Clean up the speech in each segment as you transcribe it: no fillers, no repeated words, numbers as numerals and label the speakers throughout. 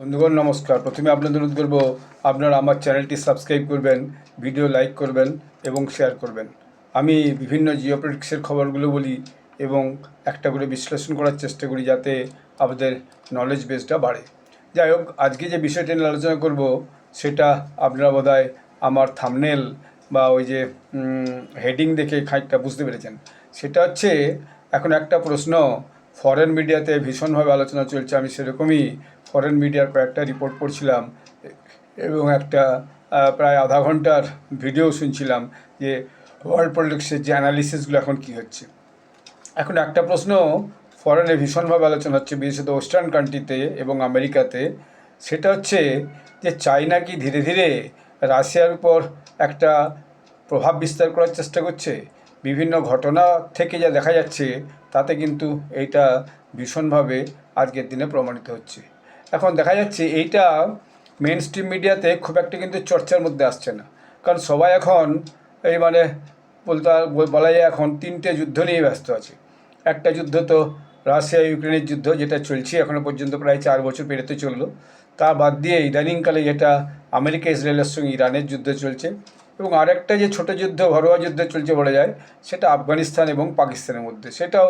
Speaker 1: বন্ধুগণ নমস্কার। প্রথমে আপনাদের অনুরোধ করব আপনারা আমার চ্যানেলটি সাবস্ক্রাইব করবেন, ভিডিও লাইক করবেন এবং শেয়ার করবেন। আমি বিভিন্ন জিওপলিটিক্সের খবরগুলো বলি এবং একটা করে বিশ্লেষণ করার চেষ্টা করি যাতে আমাদের নলেজ বেসটা বাড়ে। যাই হোক, আজকে যে বিষয়টা নিয়ে আলোচনা করব সেটা আপনারা বোধহয় আমার থাম্বনেল বা ওই যে হেডিং দেখে খানিকটা বুঝতে পেরেছেন। সেটা হচ্ছে এখন একটা প্রশ্ন ফরেন মিডিয়াতে ভীষণভাবে আলোচনা চলছে। আমি সেরকমই ফরেন মিডিয়ার কয়েকটা রিপোর্ট পড়ছিলাম এবং একটা প্রায় আধা ঘন্টার ভিডিও শুনছিলাম যে ওয়ার্ল্ড পলিটিক্সের যে অ্যানালিসিসগুলো এখন কী হচ্ছে। এখন একটা প্রশ্ন ফরেনে ভীষণভাবে আলোচনা হচ্ছে, বিশেষত ওয়েস্টার্ন কান্ট্রিতে এবং আমেরিকাতে। সেটা হচ্ছে যে চায়না কি ধীরে ধীরে রাশিয়ার উপর একটা প্রভাব বিস্তার করার চেষ্টা করছে। বিভিন্ন ঘটনা থেকে যা দেখা যাচ্ছে তাতে কিন্তু এইটা ভীষণভাবে আজকের দিনে প্রমাণিত হচ্ছে। এখন দেখা যাচ্ছে এইটা মেন স্ট্রিম মিডিয়াতে খুব একটা কিন্তু চর্চার মধ্যে আসছে না, কারণ সবাই এখন এই বলা যায় এখন তিনটে যুদ্ধ নিয়ে ব্যস্ত আছে। একটা যুদ্ধ তো রাশিয়া ইউক্রেনের যুদ্ধ, যেটা চলছে এখনও পর্যন্ত প্রায় 4 বছর পেরোতে চললো। তা বাদ দিয়ে ইদানিংকালে যেটা আমেরিকা ইসরায়েলের সঙ্গে ইরানের যুদ্ধ চলছে, এবং আরেকটা যে ছোটো যুদ্ধ, ঘরোয়া যুদ্ধ চলছে বলা যায়, সেটা আফগানিস্তান এবং পাকিস্তানের মধ্যে। সেটাও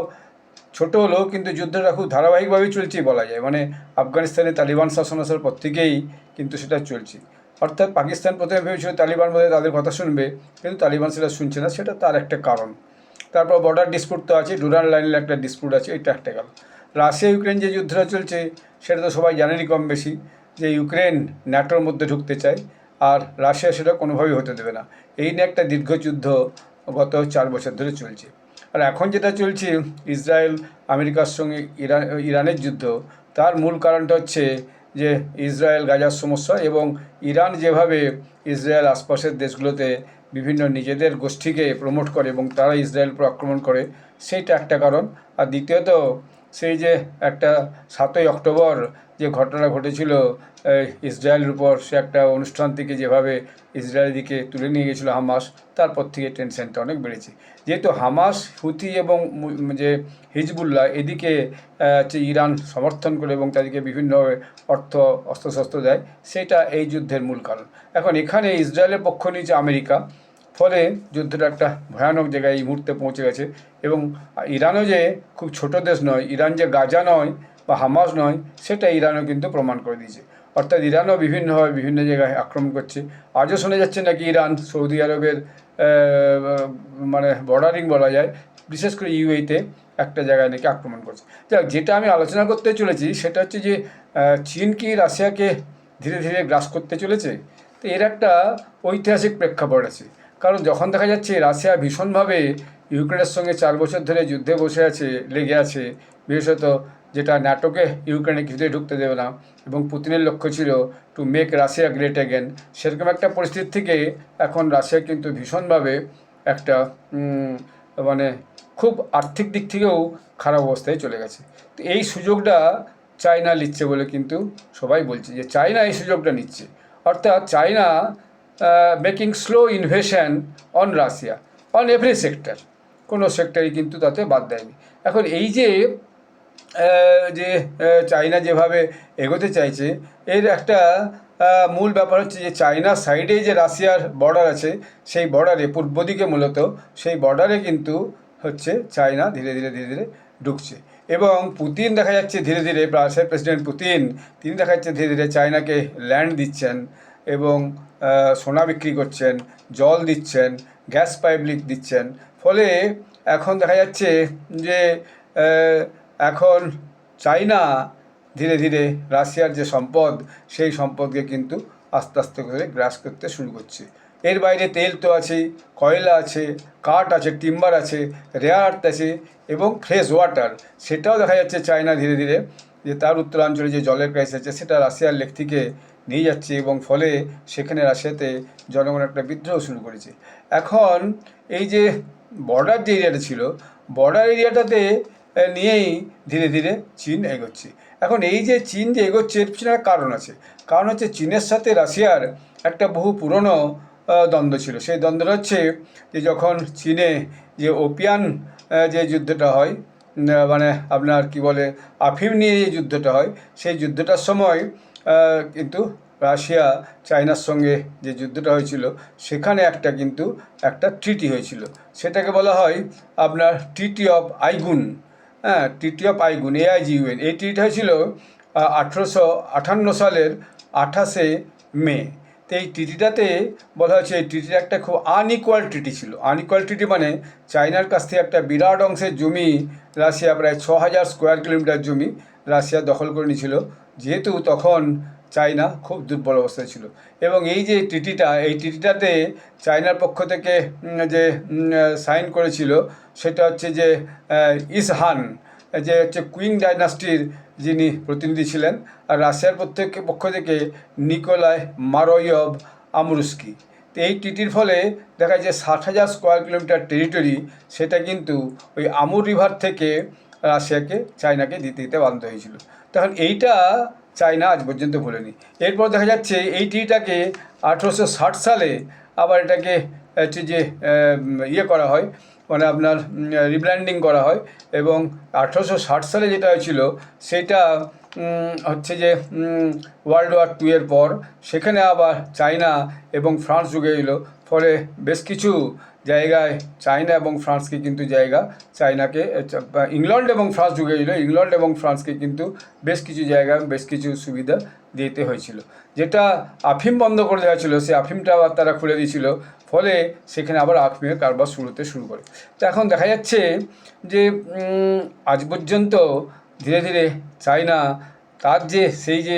Speaker 1: ছোটো হলেও কিন্তু যুদ্ধটা খুব ধারাবাহিকভাবেই চলছেই বলা যায়। মানে আফগানিস্তানে তালিবান শাসন আসার পর থেকেই কিন্তু সেটা চলছে। অর্থাৎ পাকিস্তান প্রথমে ভেবেছিল তালিবান বোধহয় তাদের কথা শুনবে, কিন্তু তালিবান সেটা শুনছে না, সেটা তার একটা কারণ। তারপর বর্ডার ডিসপুট তো আছে, ডুরান্ড লাইনের একটা ডিসপুট আছে, এটা একটা গেল। রাশিয়া ইউক্রেন যে যুদ্ধটা চলছে সেটা তো সবাই জানেনই কম বেশি, যে ইউক্রেন ন্যাটোর মধ্যে ঢুকতে চায় আর রাশিয়া সেটা কোনোভাবেই হতে দেবে না। এই নিয়ে একটা দীর্ঘ যুদ্ধ গত 4 বছর ধরে চলছে। আর এখন যেটা চলছে ইসরায়েল আমেরিকার সঙ্গে ইরানের যুদ্ধ, তার মূল কারণটা হচ্ছে যে ইসরায়েল গাজার সমস্যা এবং ইরান যেভাবে ইসরায়েল আশপাশের দেশগুলোতে বিভিন্ন নিজেদের গোষ্ঠীকে প্রমোট করে এবং তারা ইসরায়েল উপর আক্রমণ করে, সেইটা একটা কারণ। আর দ্বিতীয়ত সেই যে একটা 7ই অক্টোবর যে ঘটনা ঘটেছিল ইসরায়েলের উপর, সে একটা অনুষ্ঠান থেকে যেভাবে ইসরায়েলের দিকে তুলে নিয়ে গেছিলো হামাস, তারপর থেকে টেনশনটা অনেক বেড়েছে। যেহেতু হামাস, হুথি এবং যে হিজবুল্লাহ এদিকে হচ্ছে ইরান সমর্থন করে এবং তাদেরকে বিভিন্নভাবে অস্ত্রশস্ত্র দেয়, সেটা এই যুদ্ধের মূল কারণ। এখন এখানে ইসরায়েলের পক্ষ নিয়েছে আমেরিকা, ফলে যুদ্ধটা একটা ভয়ানক জায়গায় এই মুহূর্তে পৌঁছে গেছে। এবং ইরানও যে খুব ছোটো দেশ নয়, ইরান যে গাজা নয় বা হামাস নয়, সেটা ইরানও কিন্তু প্রমাণ করে দিয়েছে। অর্থাৎ ইরানও বিভিন্নভাবে বিভিন্ন জায়গায় আক্রমণ করছে। আজও শোনা যাচ্ছে নাকি ইরান সৌদি আরবের মানে বর্ডারিং বলা যায়, বিশেষ করে ইউএইতে একটা জায়গায় নাকি আক্রমণ করছে। যাক, যেটা আমি আলোচনা করতে চলেছি সেটা হচ্ছে যে চীন কি রাশিয়াকে ধীরে ধীরে গ্রাস করতে চলেছে। তো এর একটা ঐতিহাসিক প্রেক্ষাপট আছে, কারণ যখন দেখা যাচ্ছে রাশিয়া ভীষণভাবে ইউক্রেনের সঙ্গে 4 বছর ধরে যুদ্ধে বসে আছে, লেগে আছে, বিশেষত যেটা ন্যাটোকে ইউক্রেনে কিছুতেই ঢুকতে দেবে না, এবং পুতিনের লক্ষ্য ছিল to make Russia great again, সেরকম একটা পরিস্থিতি থেকে এখন রাশিয়া কিন্তু ভীষণভাবে একটা মানে খুব আর্থিক দিক থেকেও খারাপ অবস্থায় চলে গেছে। তো এই সুযোগটা চায়না নিচ্ছে বলে কিন্তু সবাই বলছে যে চায়না এই সুযোগটা নিচ্ছে। অর্থাৎ China making slow invasion on Russia on every sector, কোনো সেক্টরই কিন্তু তাতে বাদ দেয়নি। এখন এই যে যে চায়না যেভাবে এগোতে চাইছে, এর একটা মূল ব্যাপার হচ্ছে যে চায়নার সাইডে যে রাশিয়ার বর্ডার আছে, সেই বর্ডারে পূর্ব দিকে মূলত সেই বর্ডারে কিন্তু হচ্ছে চায়না ধীরে ধীরে ধীরে ধীরে ঢুকছে। এবং পুতিন দেখা যাচ্ছে ধীরে ধীরে, রাশিয়ার প্রেসিডেন্ট পুতিন, তিনি দেখা যাচ্ছে ধীরে ধীরে চায়নাকে ল্যান্ড দিচ্ছেন এবং সোনা বিক্রি করছেন, জল দিচ্ছেন, গ্যাস পাইপ লিক দিচ্ছেন। ফলে এখন দেখা যাচ্ছে যে এখন চায়না ধীরে ধীরে রাশিয়ার যে সম্পদ, সেই সম্পদকে কিন্তু আস্তে আস্তে করে গ্রাস করতে শুরু করছে। এর বাইরে তেল তো আছেই, কয়লা আছে, কাঠ আছে, টিম্বার আছে, রেয়ার আর্থ আছে এবং ফ্রেশ ওয়াটার, সেটাও দেখা যাচ্ছে চায়না ধীরে ধীরে যে তার উত্তরাঞ্চলে যে জলের ক্রাইসিস আছে সেটা রাশিয়ার লেক থেকে নিয়ে যাচ্ছে, এবং ফলে সেখানে রাশিয়াতে জনগণ একটা বিদ্রোহ শুরু করেছে। এখন এই যে বর্ডার যে এরিয়াটা ছিল, বর্ডার এরিয়াটাতে নিয়েই ধীরে ধীরে চীন এগোচ্ছে। এখন এই যে চীন যে এগোচ্ছে, এর পিছনে একটা কারণ আছে। কারণ হচ্ছে চীনের সাথে রাশিয়ার একটা বহু পুরনো দ্বন্দ্ব ছিল। সেই দ্বন্দ্বটা হচ্ছে যে যখন চীনে যে ওপিয়ান যে যুদ্ধটা হয়, মানে আপনার কি বলে আফিম নিয়ে যে যুদ্ধটা হয়, সেই যুদ্ধটার সময় কিন্তু রাশিয়া চায়নার সঙ্গে যে যুদ্ধটা হয়েছিল সেখানে একটা ট্রিটি হয়েছিল, সেটাকে বলা হয় আপনার ট্রিটি অফ আইগুন। হ্যাঁ, ট্রিটি অফ আইগুন, AIGUN। এই ট্রিটি হয়েছিল 1858 সালের 28শে মে। তো এই ট্রিটিটাতে বলা হয়েছে এই ট্রিটিটা একটা খুব আনইকুয়াল ট্রিটি ছিল। আনইকুয়াল ট্রিটি মানে চায়নার কাছ থেকে একটা বিরাট অংশের জমি রাশিয়া, প্রায় 6000 স্কোয়ার কিলোমিটার জমি রাশিয়া দখল করে নিয়েছিল, যেহেতু তখন চায়না খুব দুর্বল অবস্থায় ছিল। এবং এই যে এই ট্রিটিটাতে চায়নার পক্ষ থেকে যে সাইন করেছিল সেটা হচ্ছে যে ইসহান, যে হচ্ছে কুইং ডাইনাস্টির যিনি প্রতিনিধি ছিলেন, আর রাশিয়ার পক্ষ থেকে নিকোলাই মারোয়ভ আমরুস্কি। তো এই ট্রিটির ফলে দেখা যায় 60,000 স্কোয়ার কিলোমিটার টেরিটরি সেটা কিন্তু ওই আমুর রিভার থেকে চায়নাকে দিতে বাধ্য হয়েছিল। তখন এইটা চায়না আজ পর্যন্ত ভোলেনি। এরপর দেখা যাচ্ছে এই ট্রিটিটাকে 1860 সালে আবার এটাকে হচ্ছে যে করা হয়, মানে আপনার রিব্র্যান্ডিং করা হয়। এবং 1860 সালে যেটা হয়েছিল সেটা হচ্ছে যে ওয়ার্ল্ড ওয়ার 2 এর পর সেখানে আবার চায়না এবং ফ্রান্স ঢুকে এলো। ফলে বেশ কিছু জায়গায় চায়না এবং ফ্রান্সকে কিন্তু ইংল্যান্ড এবং ফ্রান্স ঢুকে এলো। ইংল্যান্ড এবং ফ্রান্সকে কিন্তু বেশ কিছু জায়গায় বেশ কিছু সুবিধা দিতে হয়েছিল। যেটা আফিম বন্ধ করে দেওয়া ছিল, সেই আফিমটা আবার তারা খুলে দিয়েছিল, ফলে সেখানে আবার আফিমের কারবার শুরু করে। তো এখন দেখা যাচ্ছে যে আজ পর্যন্ত ধীরে ধীরে চায়না তার সেই যে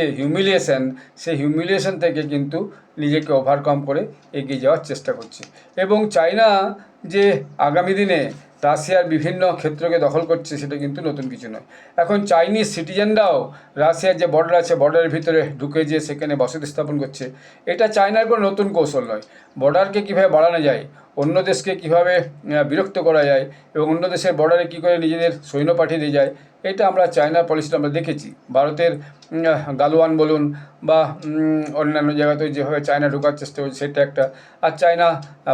Speaker 1: সেই হিউমিলিয়েশন থেকে কিন্তু নিজেকে ওভারকাম করে এগিয়ে যাওয়ার চেষ্টা করছে। এবং চায়না যে আগামী দিনে রাশিয়ার বিভিন্ন ক্ষেত্রকে দখল করছে সেটা কিন্তু নতুন কিছু নয়। এখন চাইনিজ সিটিজেনরাও রাশিয়ার যে বর্ডার আছে বর্ডারের ভিতরে ঢুকে যেয়ে সেখানে বসতি স্থাপন করছে। এটা চায়নার কোনো নতুন কৌশল নয়। বর্ডারকে কীভাবে বাড়ানো যায়, অন্য দেশকে কীভাবে বিরক্ত করা যায় এবং অন্য দেশের বর্ডারে কী করে নিজেদের সৈন্য পাঠিয়ে দিয়ে যায়, এটা আমরা চায়নার পলিসিটা আমরা দেখেছি। ভারতের গালওয়ান বলুন বা অন্যান্য জায়গাতে যেভাবে চায়না ঢোকার চেষ্টা করছে সেটা একটা। আর চায়না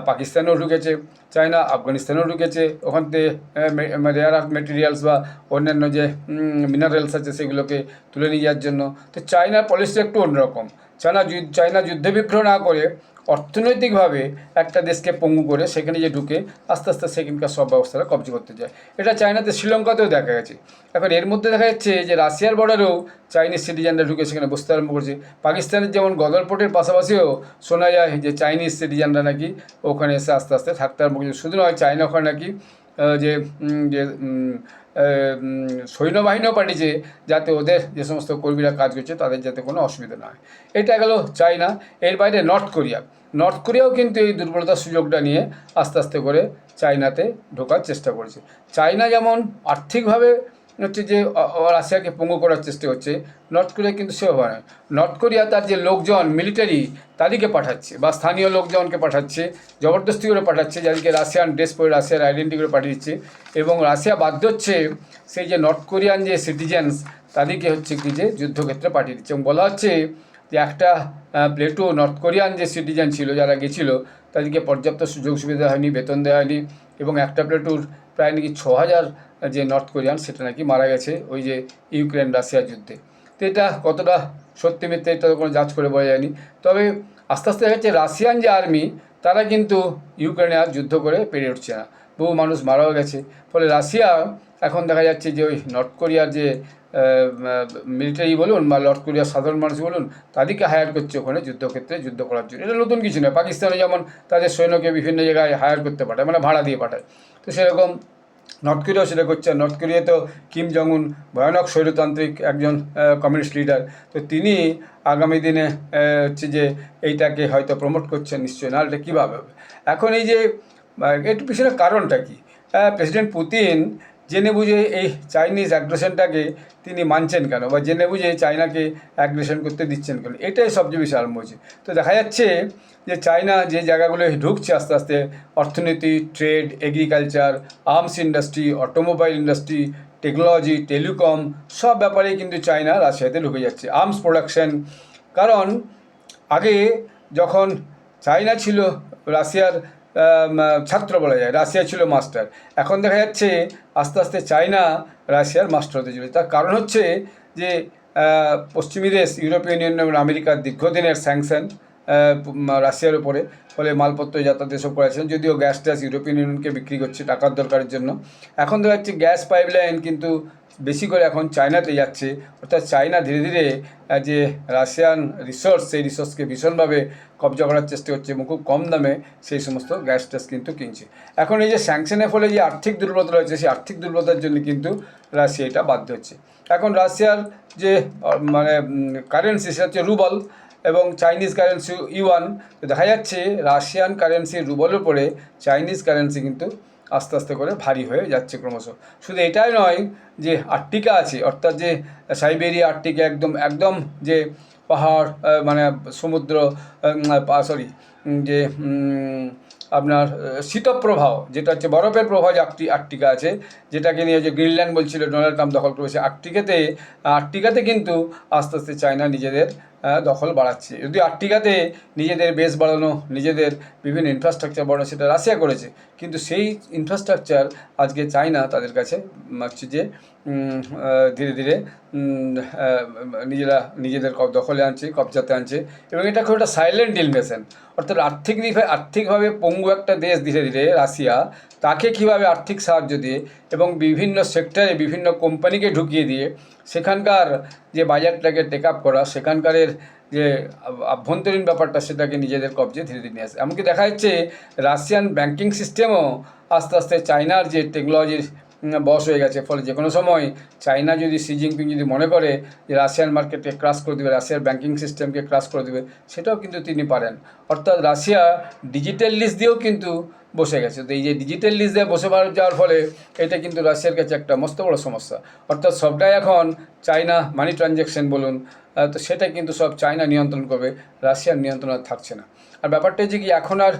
Speaker 1: পাকিস্তানেও ঢুকেছে, চায়না আফগানিস্তানেও ঢুকেছে, ওখান থেকে রেয়ার আর্থ মেটেরিয়ালস বা অন্যান্য যে মিনারেলস আছে সেগুলোকে তুলে নিয়ে যাওয়ার জন্য। তো চায়নার পলিসি একটু অন্যরকম। চায়না যুদ্ধবিগ্রহ না করে অর্থনৈতিকভাবে একটা দেশকে পঙ্গু করে সেখানে যে ঢুকে আস্তে আস্তে সেখানকার সব ব্যবস্থাটা কবজা করতে যায়। এটা চায়নাতে শ্রীলঙ্কাতেও দেখা গেছে। এখন এর মধ্যে দেখা যাচ্ছে যে রাশিয়ার বর্ডারেও চাইনিজ সিটিজেনরা ঢুকে সেখানে বসতে আরম্ভ করছে। পাকিস্তানের যেমন গদরপোর্টের পাশাপাশিও শোনা যায় যে চাইনিজ সিটিজেনরা নাকি ওখানে এসে আস্তে আস্তে থাকতে আরম্ভ করছে। শুধু নয়, চায়না ওখানে নাকি যে সৈন্যবাহিনীও পাঠিয়েছে যাতে ওদের যে সমস্ত কর্মীরা কাজ করছে তাদের যাতে কোনো অসুবিধা না হয়। এটা গেল চায়না। এর বাইরে নর্থ কোরিয়াও কিন্তু এই দুর্বলতার সুযোগটা নিয়ে আস্তে আস্তে করে চায়নাতে ঢোকার চেষ্টা করেছে। চায়না যেমন আর্থিকভাবে হচ্ছে যে রাশিয়াকে পঙ্গু করার চেষ্টা করছে, নর্থ কোরিয়া কিন্তু সেভাবে নয়। নর্থ কোরিয়া তার যে লোকজন মিলিটারি তাদেরকে পাঠাচ্ছে বা স্থানীয় লোকজনকে পাঠাচ্ছে, জবরদস্তি করে পাঠাচ্ছে, যাদেরকে রাশিয়ান ড্রেস পরে রাশিয়ার আইডেন্টি করে পাঠিয়ে দিচ্ছে। এবং রাশিয়া বাধ্য হচ্ছে সেই যে নর্থ কোরিয়ান যে সিটিজেন্স তাদেরকে হচ্ছে কি যে যুদ্ধক্ষেত্রে পাঠিয়ে দিচ্ছে। এবং বলা হচ্ছে যে একটা প্লেটু নর্থ কোরিয়ান যে সিটিজেন ছিল যারা গেছিলো তাদেরকে পর্যাপ্ত সুযোগ সুবিধা হয়নি, বেতন দেওয়া হয়নি। এবং একটা প্লেটুর প্রায় নাকি 6,000 যে নর্থ কোরিয়ান সেটা নাকি মারা গেছে ওই যে ইউক্রেন রাশিয়া যুদ্ধে। তো এটা কতটা সত্যি মিথ্যে এটা কোনো যাচ করে বলা যায়নি। তবে আস্তে আস্তে দেখা যাচ্ছে রাশিয়ান যে আর্মি তারা কিন্তু ইউক্রেনে আর যুদ্ধ করে পেরে উঠছে না, বহু মানুষ মারাও গেছে। ফলে রাশিয়া এখন দেখা যাচ্ছে যে ওই নর্থ কোরিয়ার যে মিলিটারি বলুন বা নর্থ কোরিয়ার সাধারণ মানুষ বলুন তাদেরকে হায়ার করছে ওখানে যুদ্ধক্ষেত্রে যুদ্ধ করার জন্য। এটা নতুন কিছু নয়। পাকিস্তানে যেমন তাদের সৈন্যকে বিভিন্ন জায়গায় হায়ার করতে পাঠায়, মানে ভাড়া দিয়ে পাঠায়, তো সেরকম নর্থ কোরিয়াও সেটা করছে। নর্থ কোরিয়া তো কিম জং উন ভয়ানক স্বৈরতান্ত্রিক একজন কমিউনিস্ট লিডার, তো তিনি আগামী দিনে হচ্ছে যে এইটাকে হয়তো প্রমোট করছেন নিশ্চয়ই, না এটা কীভাবে হবে। এখন এই যে এর পিছনে কারণটা কী? প্রেসিডেন্ট পুতিন জেনে বুঝে এই চাইনিজ অ্যাগ্রেশনটাকে তিনি মানছেন কেন, বা জেনে বুঝে চায়নাকে অ্যাগ্রেশন করতে দিচ্ছেন কেন, এটাই সবচেয়ে বেশি আরম্ভ হয়েছে। তো দেখা যাচ্ছে যে চায়না যে জায়গাগুলো ঢুকছে আস্তে আস্তে, অর্থনীতি, trade, agriculture, arms industry, automobile industry, technology, telecom, সব ব্যাপারেই কিন্তু চায়না রাশিয়াতে ঢুকে যাচ্ছে। আর্মস প্রোডাকশন, কারণ আগে যখন চায়না ছিল রাশিয়ার ছাত্র বলা যায়, রাশিয়া ছিল মাস্টার, এখন দেখা যাচ্ছে আস্তে আস্তে চায়না রাশিয়ার মাস্টার হতে চলেছে। তার কারণ হচ্ছে যে পশ্চিমী দেশ ইউরোপিয়ান ইউনিয়ন এবং আমেরিকার দীর্ঘদিনের স্যাংশন রাশিয়ার উপরে, ফলে মালপত্র যাতায়াত এসব করেছেন। যদিও গ্যাস ট্যাস ইউরোপিয়ান ইউনিয়নকে বিক্রি করছে টাকার দরকারের জন্য। এখন দেখা যাচ্ছে গ্যাস পাইপলাইন কিন্তু বেশি করে এখন চায়নাতে যাচ্ছে, অর্থাৎ চায়না ধীরে ধীরে যে রাশিয়ান রিসোর্স, সেই রিসোর্সকে ভীষণভাবে কবজা করার চেষ্টা করছে এবং খুব কম দামে সেই সমস্ত গ্যাস ট্যাস কিন্তু কিনছে। এখন এই যে স্যাংশনের ফলে যে আর্থিক দুর্বলতা রয়েছে, সেই আর্থিক দুর্বলতার জন্য কিন্তু রাশিয়া এটা বাধ্য হচ্ছে। এখন রাশিয়ার যে মানে কারেন্সি, সেটা হচ্ছে রুবল এবং চাইনিজ কারেন্সি ইউয়ান। তো দেখা যাচ্ছে রাশিয়ান কারেন্সি রুবলের উপরে চাইনিজ কারেন্সি কিন্তু আস্তে আস্তে করে ভারী হয়ে যাচ্ছে ক্রমশ। শুধু এটাই নয়, যে আর্কটিকা আছে, অর্থাৎ যে সাইবেরিয়া আর্কটিকা, একদম একদম যে পাহাড়, মানে সমুদ্র, সরি, যে আপনার শীতপ্রবাহ, যেটা হচ্ছে বরফের প্রবাহ, যে আর্কটিকা আছে, যেটাকে নিয়ে যে গ্রিনল্যান্ড বলছিল ডোনাল্ড ট্রাম্প দখল করেছে, আর্কটিকাতে কিন্তু আস্তে আস্তে চায়না নিজেদের দখল বাড়াচ্ছে। যদি আর্কটিকাতে নিজেদের বেস বাড়ানো, নিজেদের বিভিন্ন ইনফ্রাস্ট্রাকচার বাড়ানো, সেটা রাশিয়া করেছে, কিন্তু সেই ইনফ্রাস্ট্রাকচার আজকে চায়না তাদের কাছে হচ্ছে যে ধীরে ধীরে নিজেদের দখলে আনছে, কবজাতে আনছে। এবং এটা খুব একটা সাইলেন্ট ইনভেশন, অর্থাৎ আর্থিকভাবে পঙ্গু একটা দেশ ধীরে ধীরে রাশিয়া, তাকে কীভাবে আর্থিক সাহায্য দিয়ে এবং বিভিন্ন সেক্টরে বিভিন্ন কোম্পানিকে ঢুকিয়ে দিয়ে সেখানকার যে বাজারটাকে টেক আপ করা, সেখানকারের যে আভ্যন্তরীণ ব্যাপারটা, সেটাকে নিজেদের কবজে ধীরে ধীরে নিয়ে আসে। এমনকি দেখা যাচ্ছে রাশিয়ান ব্যাংকিং সিস্টেমও আস্তে আস্তে চায়নার যে টেকনোলজির বশ হয়ে গেছে। ফলে যে কোনো সময় চায়না যদি শি জিনপিং যদি মনে করে যে রাশিয়ান মার্কেটকে ক্রাশ করে দেবে, রাশিয়ার ব্যাংকিং সিস্টেমকে ক্রাশ করে দেবে, সেটাও কিন্তু তিনি পারেন। অর্থাৎ রাশিয়া ডিজিটাল লিস্ট দিয়েও কিন্তু বসে গেছে। তো এই যে ডিজিটাল লিস্ট দিয়ে বসে যাওয়ার ফলে এটা কিন্তু রাশিয়ার কাছে একটা মস্ত বড় সমস্যা। অর্থাৎ সবটাই এখন চায়না, মানি ট্রানজ্যাকশন বলুন, তো সেটা কিন্তু সব চায়না নিয়ন্ত্রণ করবে, রাশিয়ার নিয়ন্ত্রণ আর থাকছে না। আর ব্যাপারটা হচ্ছে কি, এখন আর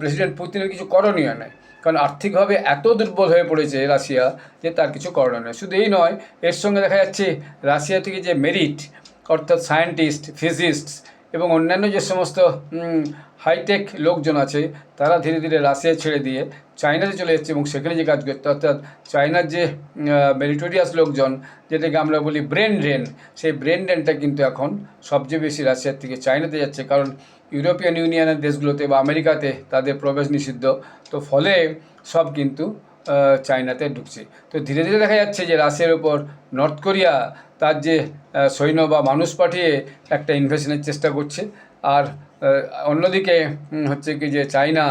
Speaker 1: প্রেসিডেন্ট পুতিনের কিছু করণীয় নেই, কারণ আর্থিকভাবে এত দুর্বল হয়ে পড়েছে রাশিয়া যে তার কিছু করণীয় নেই। শুধু এই নয়, এর সঙ্গে দেখা যাচ্ছে রাশিয়া থেকে যে মেরিট, অর্থাৎ সায়েন্টিস্ট, ফিজিস্টস এবং অন্যান্য যে সমস্ত হাইটেক লোকজন আছে, তারা ধীরে ধীরে রাশিয়া ছেড়ে দিয়ে চায়নাতে চলে যাচ্ছে এবং সেখানে যে কাজ করতে, অর্থাৎ চায়নার যে মেরিটোরিয়াস লোকজন, যেটাকে আমরা বলি ব্রেন ড্রেন, সেই ব্রেন ড্রেনটা কিন্তু এখন সবচেয়ে বেশি রাশিয়ার থেকে চায়নাতে যাচ্ছে। কারণ ইউরোপিয়ান ইউনিয়নের দেশগুলোতে বা আমেরিকাতে তাদের প্রবেশ নিষিদ্ধ, তো ফলে সব কিন্তু চায়নাতে ঢুকছে। তো ধীরে ধীরে দেখা যাচ্ছে যে রাশিয়ার উপর নর্থ কোরিয়া তার যে সৈন্য বা মানুষ পাঠিয়ে একটা ইনভেশনের চেষ্টা করছে। আর অন্যদিকে হচ্ছে কি যে চায়না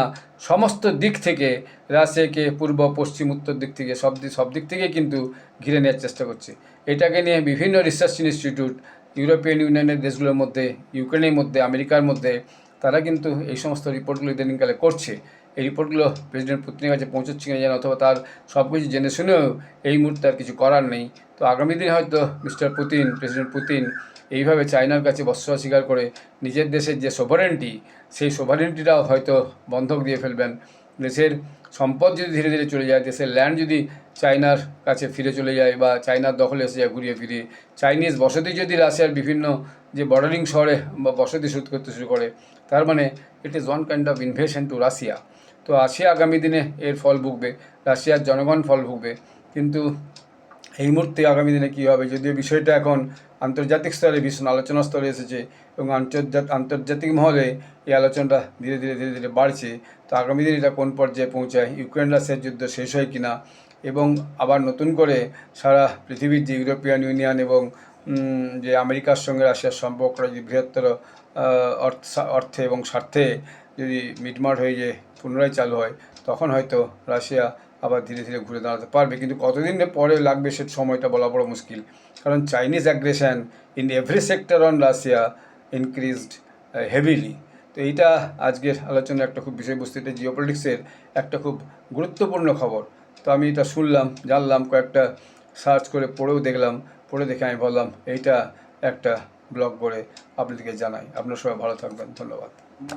Speaker 1: সমস্ত দিক থেকে রাশিয়াকে পূর্ব, পশ্চিম, উত্তর দিক থেকে সব দিক থেকে কিন্তু ঘিরে নেওয়ার চেষ্টা করছে। এটাকে নিয়ে বিভিন্ন রিসার্চ ইনস্টিটিউট ইউরোপিয়ান ইউনিয়নের দেশগুলোর মধ্যে, ইউক্রেনের মধ্যে, আমেরিকার মধ্যে, তারা কিন্তু এই সমস্ত রিপোর্টগুলো ইদানিংকালে করছে। এই রিপোর্টগুলো প্রেসিডেন্ট পুতিনের কাছে পৌঁছচ্ছে কিনা জানো, অথবা তার সব কিছু জেনে শুনেও এই মুহূর্তে আর কিছু করার নেই। তো আগামী দিনে হয়তো প্রেসিডেন্ট পুতিন এইভাবে চায়নার কাছে বস্ত্র স্বীকার করে নিজের দেশের যে সোভারেন্টি, সেই সোভারেন্টিটাও হয়তো বন্ধক দিয়ে ফেলবেন। দেশের সম্পদ যদি ধীরে ধীরে চলে যায়, দেশের ল্যান্ড যদি চায়নার কাছে ফিরে চলে যায় বা চায়নার দখলে এসে যায় ঘুরিয়ে ফিরিয়ে, চাইনিজ বসতি যদি রাশিয়ার বিভিন্ন যে বর্ডারিং শহরে বা বসতি করতে শুরু করে, তার মানে it is one kind of invasion two Russia. তো রাশিয়া আগামী দিনে এর ফল ভুগবে, রাশিয়ার জনগণ ফল ভুগবে। কিন্তু এই মুহূর্তে আগামী দিনে কী হবে, যদিও বিষয়টা এখন আন্তর্জাতিক স্তরে ভীষণ আলোচনা স্তরে এসেছে এবং আন্তর্জাতিক মহলে এই আলোচনাটা ধীরে ধীরে বাড়ছে। তো আগামী দিনে এটা কোন পর্যায়ে পৌঁছায়, ইউক্রেন রাশিয়ার যুদ্ধ শেষ হয় কিনা, এবং আবার নতুন করে সারা পৃথিবীর যে ইউরোপিয়ান ইউনিয়ন এবং যে আমেরিকার সঙ্গে রাশিয়ার সম্পর্কটা যদি বৃহত্তর অর্থে এবং স্বার্থে যদি মিটমাট হয়ে যে পুনরায় চালু হয়, তখন হয়তো রাশিয়া আবার ধীরে ধীরে ঘুরে দাঁড়াতে পারবে। কিন্তু কতদিন পরে লাগবে সে সময়টা বলা বড় মুশকিল, কারণ Chinese aggression in every sector on Russia increased heavily. তো এইটা আজকের আলোচনার একটা খুব বিষয়বস্তু, এটা জিওপলিটিক্সের একটা খুব গুরুত্বপূর্ণ খবর। তো আমি এটা শুনলাম, জানলাম, কয়েকটা সার্চ করে পড়েও দেখলাম, পড়ে দেখে আমি বললাম এইটা একটা ব্লগ করে আপনাদেরকে জানাই। আপনারা সবাই ভালো থাকবেন, ধন্যবাদ।